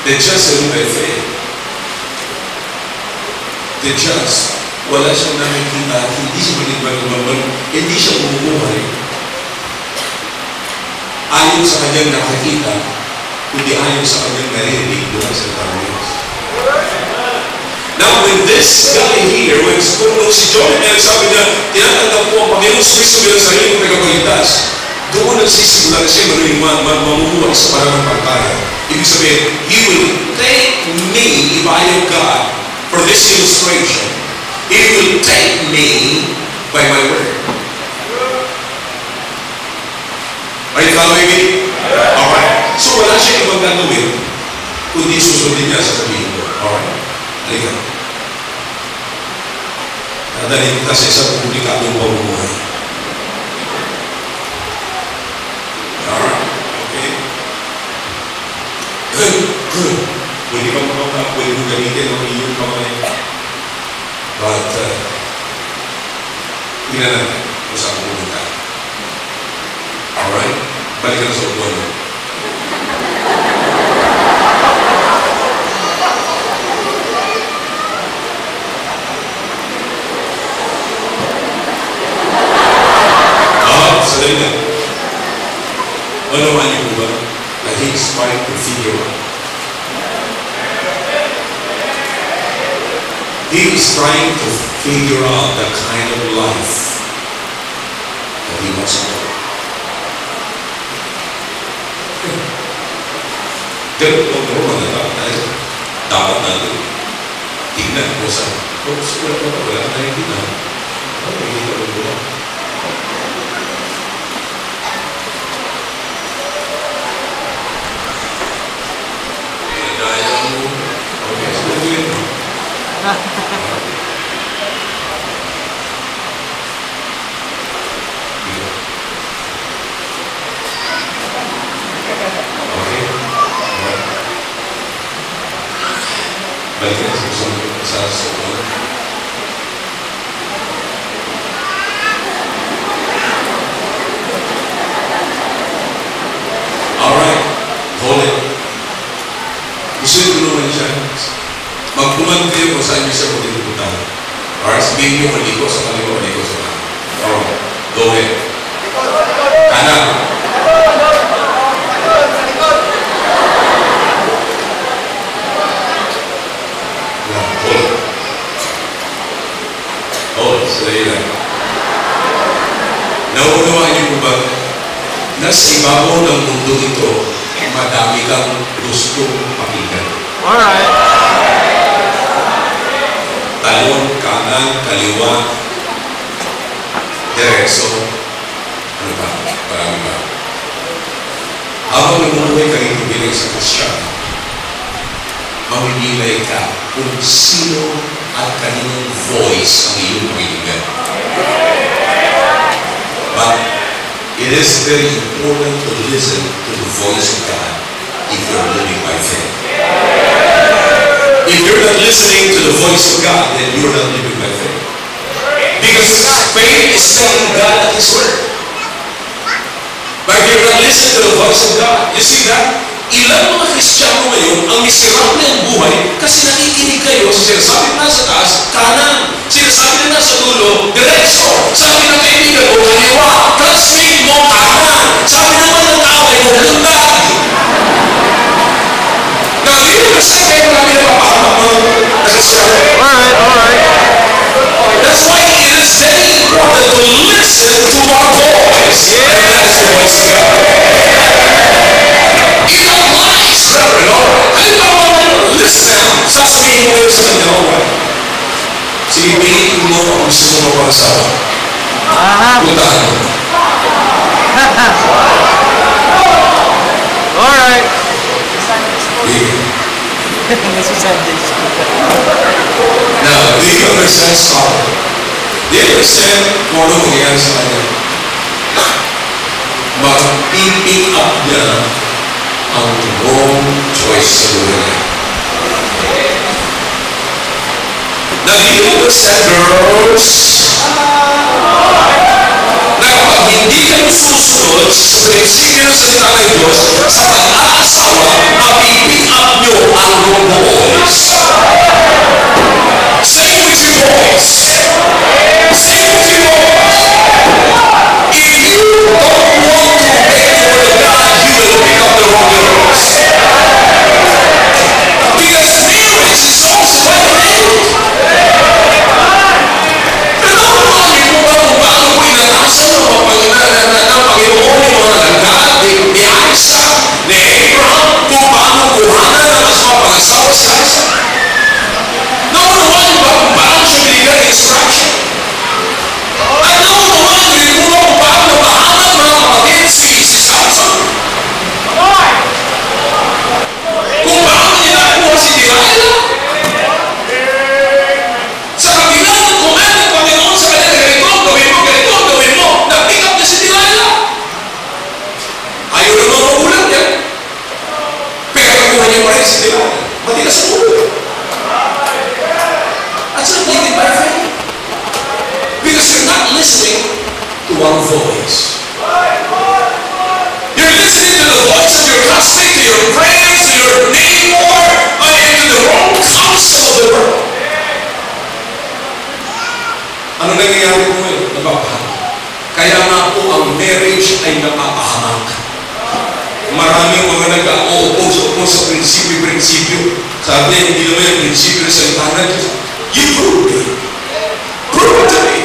The just shall live by faith. The just, wala siyang nakikita, hindi siya manibag-mabag, hindi siya bumubuhay. Ayon sa kanyang nakakita, kundi ayon sa kanyang narinig doon sa Diyos. Now, when this guy here, when si John L. sabi niya, tinatanggap po ang Panginoon Kristo bilang sarili ng tagapagligtas, doon nagsisimula na siya mamumuhay sa pananampalataya. Ibig sabihin, He will take me, if I am God, for this illustration, He will take me by my word. Are you following me? Alright. So wala siya ibang gagawin, kundi susundin niya sa sabihin ko. Alright. Halika. Nadalhin kita sa isang publikadong pamumuhay. Alright. Okay. Pwede kang makapag, pwede mong gamitin ang iyong kamay. But, tingnan natin kung saan pumunta. Alright? Balik ka na sa upuan mo. Sadali na. Ano man yung ba? Na he's trying to figure out. He is trying to figure out the kind of life that he wants to live. Ganun po naman dapat natin tingnan mo sa wala na yung tingnan. Hindi ka ba? Balikan sa susunod. Alright, hold it. Gusto yung tulungan siya. Magpuman kayo kung saan niyo siya kung dito. Alright, sabihin niyo maliko sa kaliwa, maliko sa kanan. Alright, go ahead. Kanan. Sila. Naunawaan niyo po ba na sa ibabaw ng mundo ito, madami kang gustong pakinggan. Alright. Talon, kanan, kaliwa, diretso. Ano ba? Marami ba? Habang namumuhay ka rito bilang sa Kristiyan, mamimilay ka kung sino at kaninong voice ang iyong pakinggan. But it is very important to listen to the voice of God if you're living by faith. If you're not listening to the voice of God, then you're not living by faith. Because faith is saying God at His word. But if you're not listening to the voice of God, you see that? Ilang mga Kristiyano ngayon ang miserable ang buhay kasi nakikinig kayo sa sinasabi na sa taas, kanan. Sinasabi na sa dulo, diretso. Sabi ng kaibigan mo, kaliwa. Classmate mo, kanan. Sabi naman ng away mo, lundag. Nalito na sa kayo namin na papahamak mo na Kristiyano. Alright. That's why it is very important to listen to our voice. And that's the voice of God. Ilang lies, brother, kayo ba mga listen, sasabihin mo yun sa kanya, alright. Sige, piliin mo ang gusto mo mapangasawa. Puntahan mo. Alright. This is Sunday school. Now, do you understand sorrow? Do you understand kung ano mangyayari sa kanya? Mag-pick up niya ang wrong choice sa buhay. Now, do you understand, girls? Na kapag hindi kayo susunod sa prinsipyo ng salita ng Diyos, sa pag-aasawa, mapipick up nyo your voice. Say it with your voice. Say it with your voice. If you don't want to obey the word of God, you will pick up the wrong words. Because marriage is also a marriage. Pero kung mo ba kung paano ko inatasan ng Panginoon yung mga lagat ni Isaac, ni Abraham, kung paano kuhanan ng mas mapangasawa si Isaac? Number one, ba kung paano siya binigyan ng instruction? At number one, hindi mo kung paano mahanap mga kapatid si Samson? Kung paano niya nakuha si Delilah? Sa kabila ng command ng Panginoon sa kanya, gawin mo, na-pick up na si Delilah. Ayaw na mga ulam niya. Pero nakuha niya pa rin si Delilah. Matigas sa ulo. That's not leading by faith. Because you're not listening to one voice. You're listening to the voice of your classmate, to your friends, to your neighbor, and to the wrong counsel of the world. Ano nangyayari po ngayon? Napapahamak. Kaya nga po ang marriage ay napapahamak. Maraming mga nag-o-oppose sa prinsipyo. Sabi niya, hindi naman yung prinsipyo ng salita ng Diyos. You prove it. Prove it to me.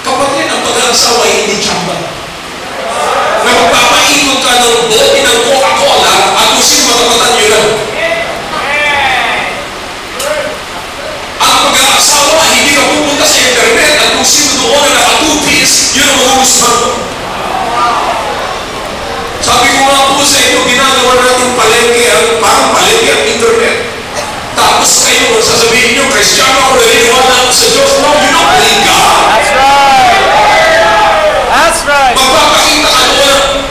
Kapatid, ang pag-aasawa ay hindi tsamba. May magpapaikot ka ng bote ng Coca-Cola at kung sino matapatan nyo lang. Ang pag-aasawa ay hindi ka pupunta sa internet at kung sino doon na naka-2-piece, yun ang magugustuhan mo. Sabi ko nga po sa inyo, ginagawa natin palengke, parang palengke ang internet. Tapos kayo, sasabihin nyo, Kristiyano ako, naniniwala ako sa Diyos. No, you don't believe God. That's right. That's right. Magpapakita ka doon.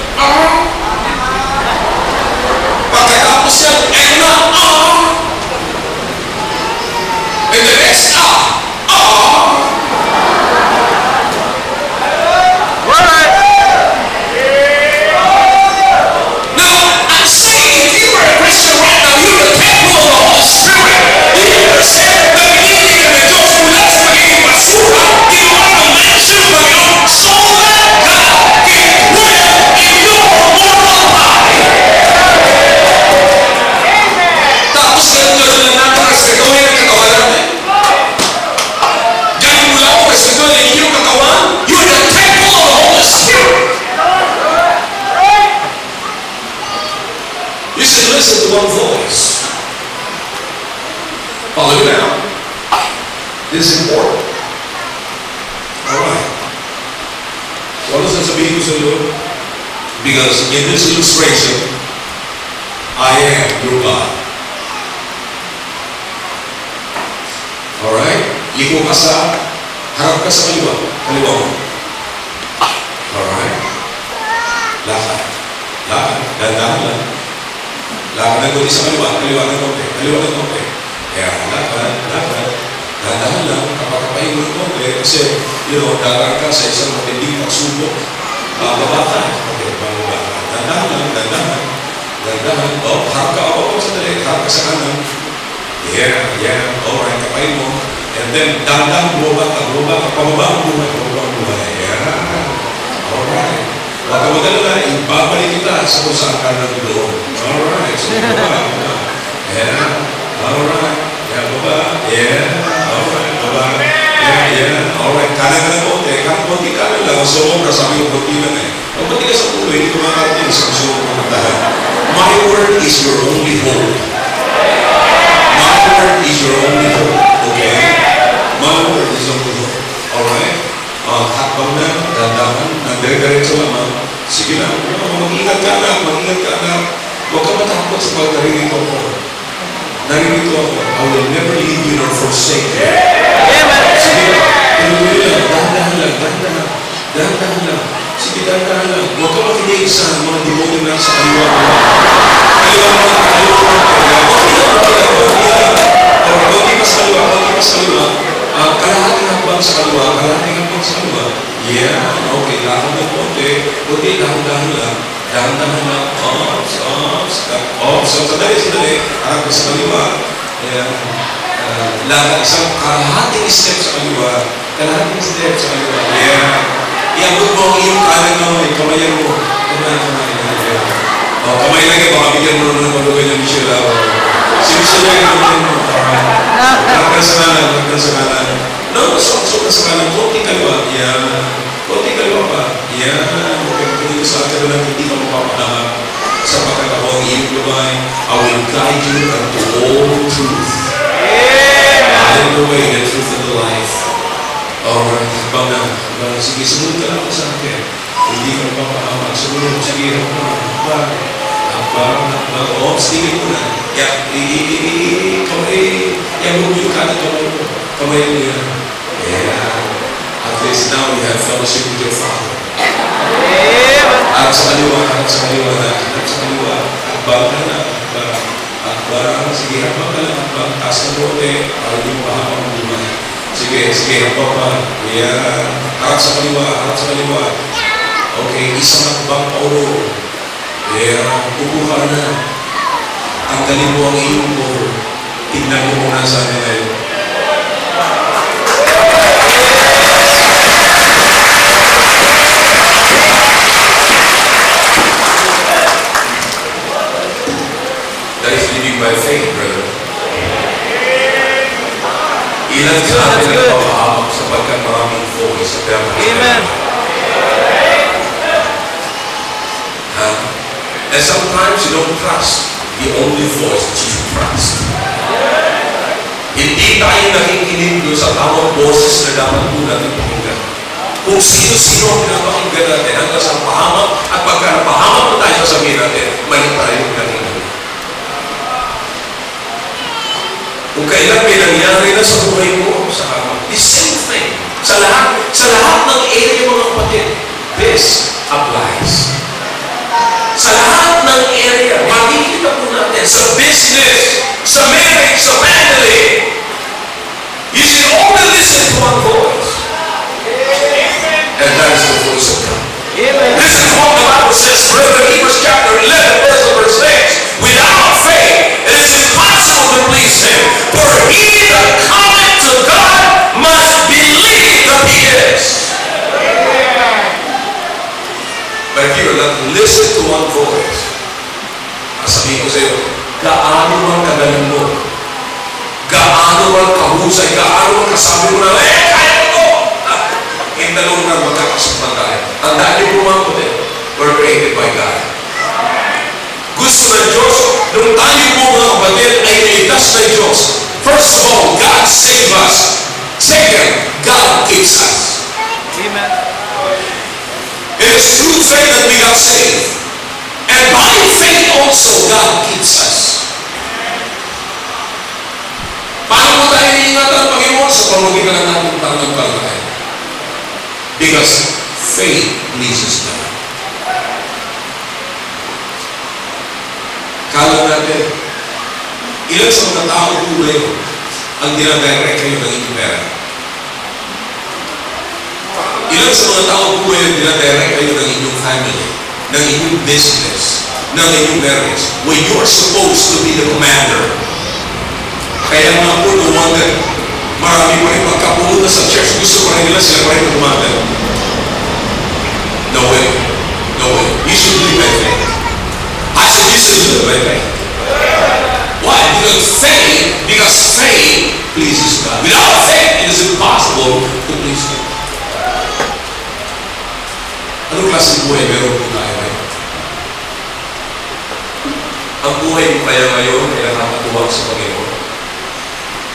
Pagkatapos yan, and the next, Right. Now, I'm saying, if you were a Christian right now, you're the temple of the Holy Spirit. You understand the meaning of the Diyos mula sa magiging basura, ginawa ng mansion ng Panginoon, so that God can dwell in your mortal body. Tapos ganun lang natin, respetuhin ang katawan natin. Ganun mula ako, respetuhin ang inyong katawan. You're the temple of the Holy Spirit. You should listen to one voice. Follow me now. This is important. Alright. So ano sasabihin ko sa iyo? Because in this illustration, I am your God. Alright? Liko ka sa, harap ka sa kaliwa. Kaliwa mo. Alright? Lakad. Dandahan lang. Lakad ng konti sa kaliwa ng konti. Kaya lakad. Dandahan lang. Kapag-kapahin mo ng konti. Kasi, dagang ka sa isang matinding pagsubok. Baba ka. Okay, baba ka. Dandahan. Harap ka. Sandali. Harap ka sa kanan. Yeah. Alright, kapahin mo. And then, dandahan, bumaba ka. Pababa ang buhay. Yeah. Alright. Huwag ka mag-alala, ibabalik kita sa kung saan ka nandoon. Alright. So, baba. Yeah. Alright. Yeah, baba. Yeah. Alright. Baba. Yeah. Alright. Kanan ka na konti. Konti kanan lang. So, sabi ko, konti lang eh. Pagpati ka sa ulo, hindi ko makarating sa gusto ko makantahan. My word is your only hope. My word is your only hope. Okay? My word is your only hope. Alright? Hakbang na, dandahan, nandire-diretso naman. Sige lang, mag-ingat ka na. Huwag ka matakot sa pag-naririto ako. Naririto ako. I will never leave you nor forsake you. Sige lang, tinuloy lang, dahan-dahan lang. Sige, dahan-dahan lang. Huwag ka makinig sa mga demonyo na sa kaliwa mo. Konti pa sa kaliwa. Kalahating hakbang sa kaliwa. Yeah, okay, lakad ng konti. Okay, dahan-dahan lang. Dahan-dahan lang. Sandali. Harap ka sa kaliwa. Ayan. Lakad, isang kalahating step sa kaliwa. Kalahating step sa kaliwa. Yeah. Iabot mo ang iyong kanan naman. Kamayan mo. Kamay. Kamay lang yung baka bigyan mo ng malugay ng Michelle. Sinisila yung naman mo. Lakad sa kanan. No, so sa kanan. Konti kaliwa. Yeah. Konti kaliwa pa. Yeah. Kung sa atin lang, hindi ka mapapahama sa pagkakawang iyong lumay. I will guide you unto all truth. I am the way, the truth, and the life. Alright, habang sige, sumunod ka lang sa akin. Hindi ka mapapahama. Sumunod, sige, habang. Sige mo na. Kamay mo yung kanan mo. Kamay mo yan. Yeah. At least now you have fellowship with your Father. Harap sa kaliwa. Akbang ka na. Akbang. Sige, habang ka lang. Akbang. Taas ka bote. Para hindi mo pahabang ang lumay. Sige, habang pa. Yeah. Harap sa kaliwa. Okay, isang akbang paulo. Yeah. Kukuha na. Tanggalin mo ang iyong bowl. Tignan mo muna sa akin ngayon. That is living by faith, brother. Ilan sa atin ang papahamak sapagkat maraming voice at Amen. And sometimes you don't trust the only voice that you trust. Hindi tayo nakikinig doon sa tamang boses na dapat po natin pakinggan. Kung sino-sino ang pinapakinggan natin hanggang sa pahamak at pagka napahamak na tayo sasabihin natin, may tayo nakikinig. Kung kailan may nangyari na sa buhay mo, sa the same thing. Sa lahat ng area mga kapatid, this applies. Sa lahat ng area, makikita po natin, sa business, sa marriage, sa family, you should only listen to one voice. And that is the voice of God. This is what the Bible says, brother, Hebrews chapter 11, verse 6. Without faith, it is impossible to please Him. For he that cometh to God must believe that He is. But if you will not listen to one voice, sabihin ko sa iyo, gaano man kagaling mo, gaano man kahusay, gaano man kasabi mo na, kaya ko! Yung dalawang na magkakasupan tayo. Tandaan niyo po mga kapatid, we're created by God. Gusto ng Diyos, nung tayo po mga kapatid ay niligtas ng Diyos. First of all, God save us. Second, God keeps us. Amen. It is through faith that we got saved. And by faith also, God keeps us. Paano mo tayo iingatan ng Panginoon? Sa pamagitan ng ating pananampalataya. Because faith pleases God. Kala natin, ilan sa mga tao po ngayon ang dinadirect kayo ng inyong pera? Ilan sa mga tao po ngayon dinadirect kayo ng inyong family, ng inyong business, ng inyong marriage, when you are supposed to be the commander? Kaya nga po, no wonder, marami pa rin magkapunta sa church, gusto pa rin nila sila pa rin commander. No way. You should live by faith. I said you should live by faith. Why? Because faith pleases God. Without faith, it is impossible to please God. Anong klaseng buhay meron po tayo ngayon? Ang buhay mo kaya ngayon ay nakakatuwang sa Panginoon.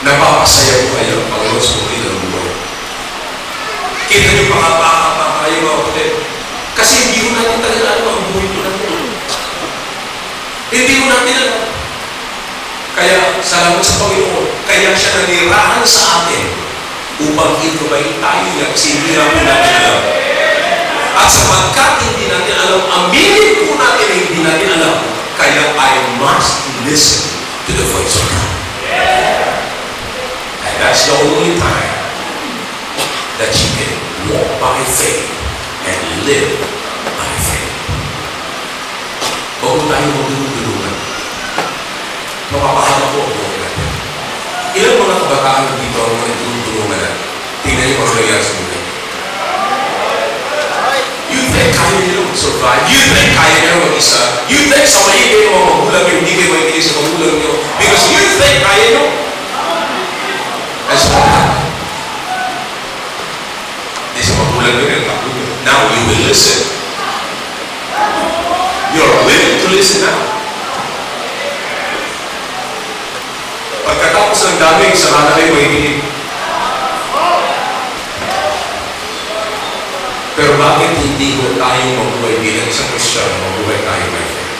Napapasaya mo kaya ang Panginoon sa buhay ng buhay. Kita niyo pa kayo mga kapatid. Kasi hindi mo natin talaga alam ang buhay mo natin. Hindi mo natin alam. Kaya salamat sa Panginoon. Kaya siya nanirahan sa atin upang inubayin tayo niya kasi hindi natin alam. At sapagkat hindi natin alam, aminin po natin na hindi natin alam. Kaya I must listen to the voice of God. And that's the only time that you can walk by faith and live by faith. Bago tayo magdulungan, mapapahama po ang buhay natin. Ilang mga kabataan dito ang mga nagdulungan na tingnan niyo ang nangyayari sa buhay. You think kaya nyo survive? You think kaya nyo mag-isa? You think sa maigay ng mga magulang nyo, hindi kayo maigay sa magulang nyo? Because you think kaya nyo? That's what happened. Hindi sa magulang nyo rin. Now you will listen. You're willing to listen now. Pagkatapos ng daming, sana kayo maigay. Pero bakit hindi ko tayo mabuhay bilang isang Kristiyan, mabuhay tayo by faith?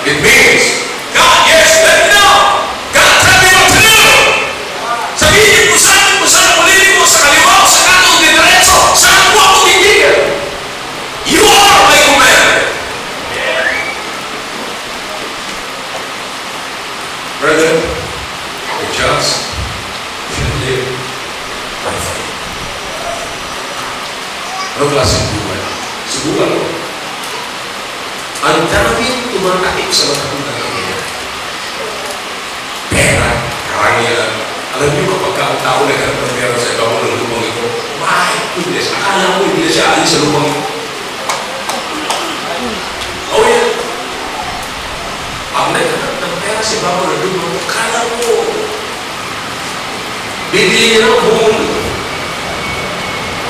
It means, God, yes, let me know. God, tell me what to do. Sabihin ko saan ulitin ko, sa kaliwa, sa kanan, diretso, saan ko ako titigil. You are my commander. Brethren, the just should live by faith. Ano klaseng buhay? Subukan mo. Ang daming tumatakip sa mga tunay. Pera, karangyaan. Alam niyo kapag ang tao nagkaroon ng pera sa ibabaw ng lubang ito, my goodness, akala mo hindi na siya alis sa lubang ito. Oh yeah. Pag nagkaroon ng pera sa ibabaw ng lubang ito, akala mo bibili niya ng buong mundo.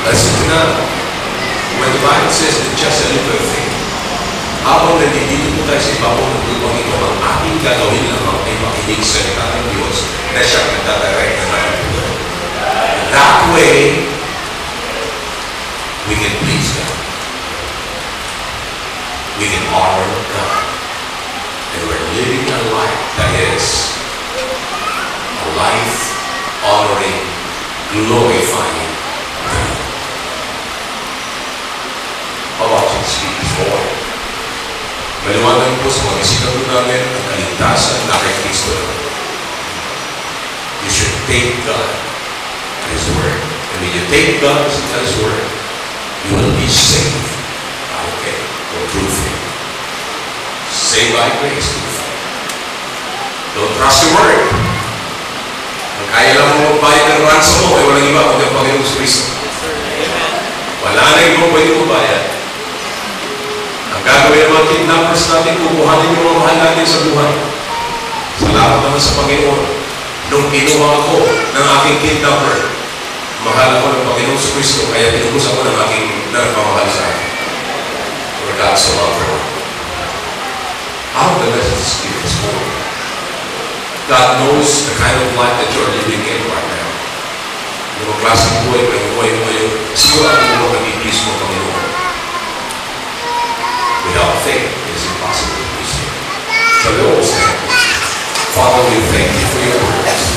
Listen na. When the Bible says that just a little faith, habang nandito po tayo sa ibabaw ng lubang ito, ang ating gagawin lang ay makinig sa salita ng Diyos na siyang nagdadirect na natin. That way, we can please God. We can honor God. And we're living a life that is a life honoring, glorifying God. How about you speak for? Maliwanag po sa mga bisita po namin ang kaligtasan na kay Kristo. You should take God at His Word. And when you take God at His Word, you will be saved by faith or through faith. Saved by grace through faith. Don't trust your Word. Ang kaya lang mo magbayad ng ransom mo ay walang iba kundi ang Panginoon sa Kristo. Wala na ibang pwede mo bayad. Ang gagawin ng mga kidnappers natin, kukuhanin yung mga mahal natin sa buhay. Salamat naman sa Panginoon. Nung kinuha ako ng aking kidnapper, mahal ako ng Panginoon sa Kristo, kaya tinubos ako ng aking nagmamahal sa akin. For God so loved the world. How the message is for? God knows the kind of life that you're living in right now. Yung mga klaseng buhay mo ngayon, sigurado mo mag-iblis mo Panginoon. Without faith, it is impossible to please Him. So we all stand. Father, we thank You for Your word.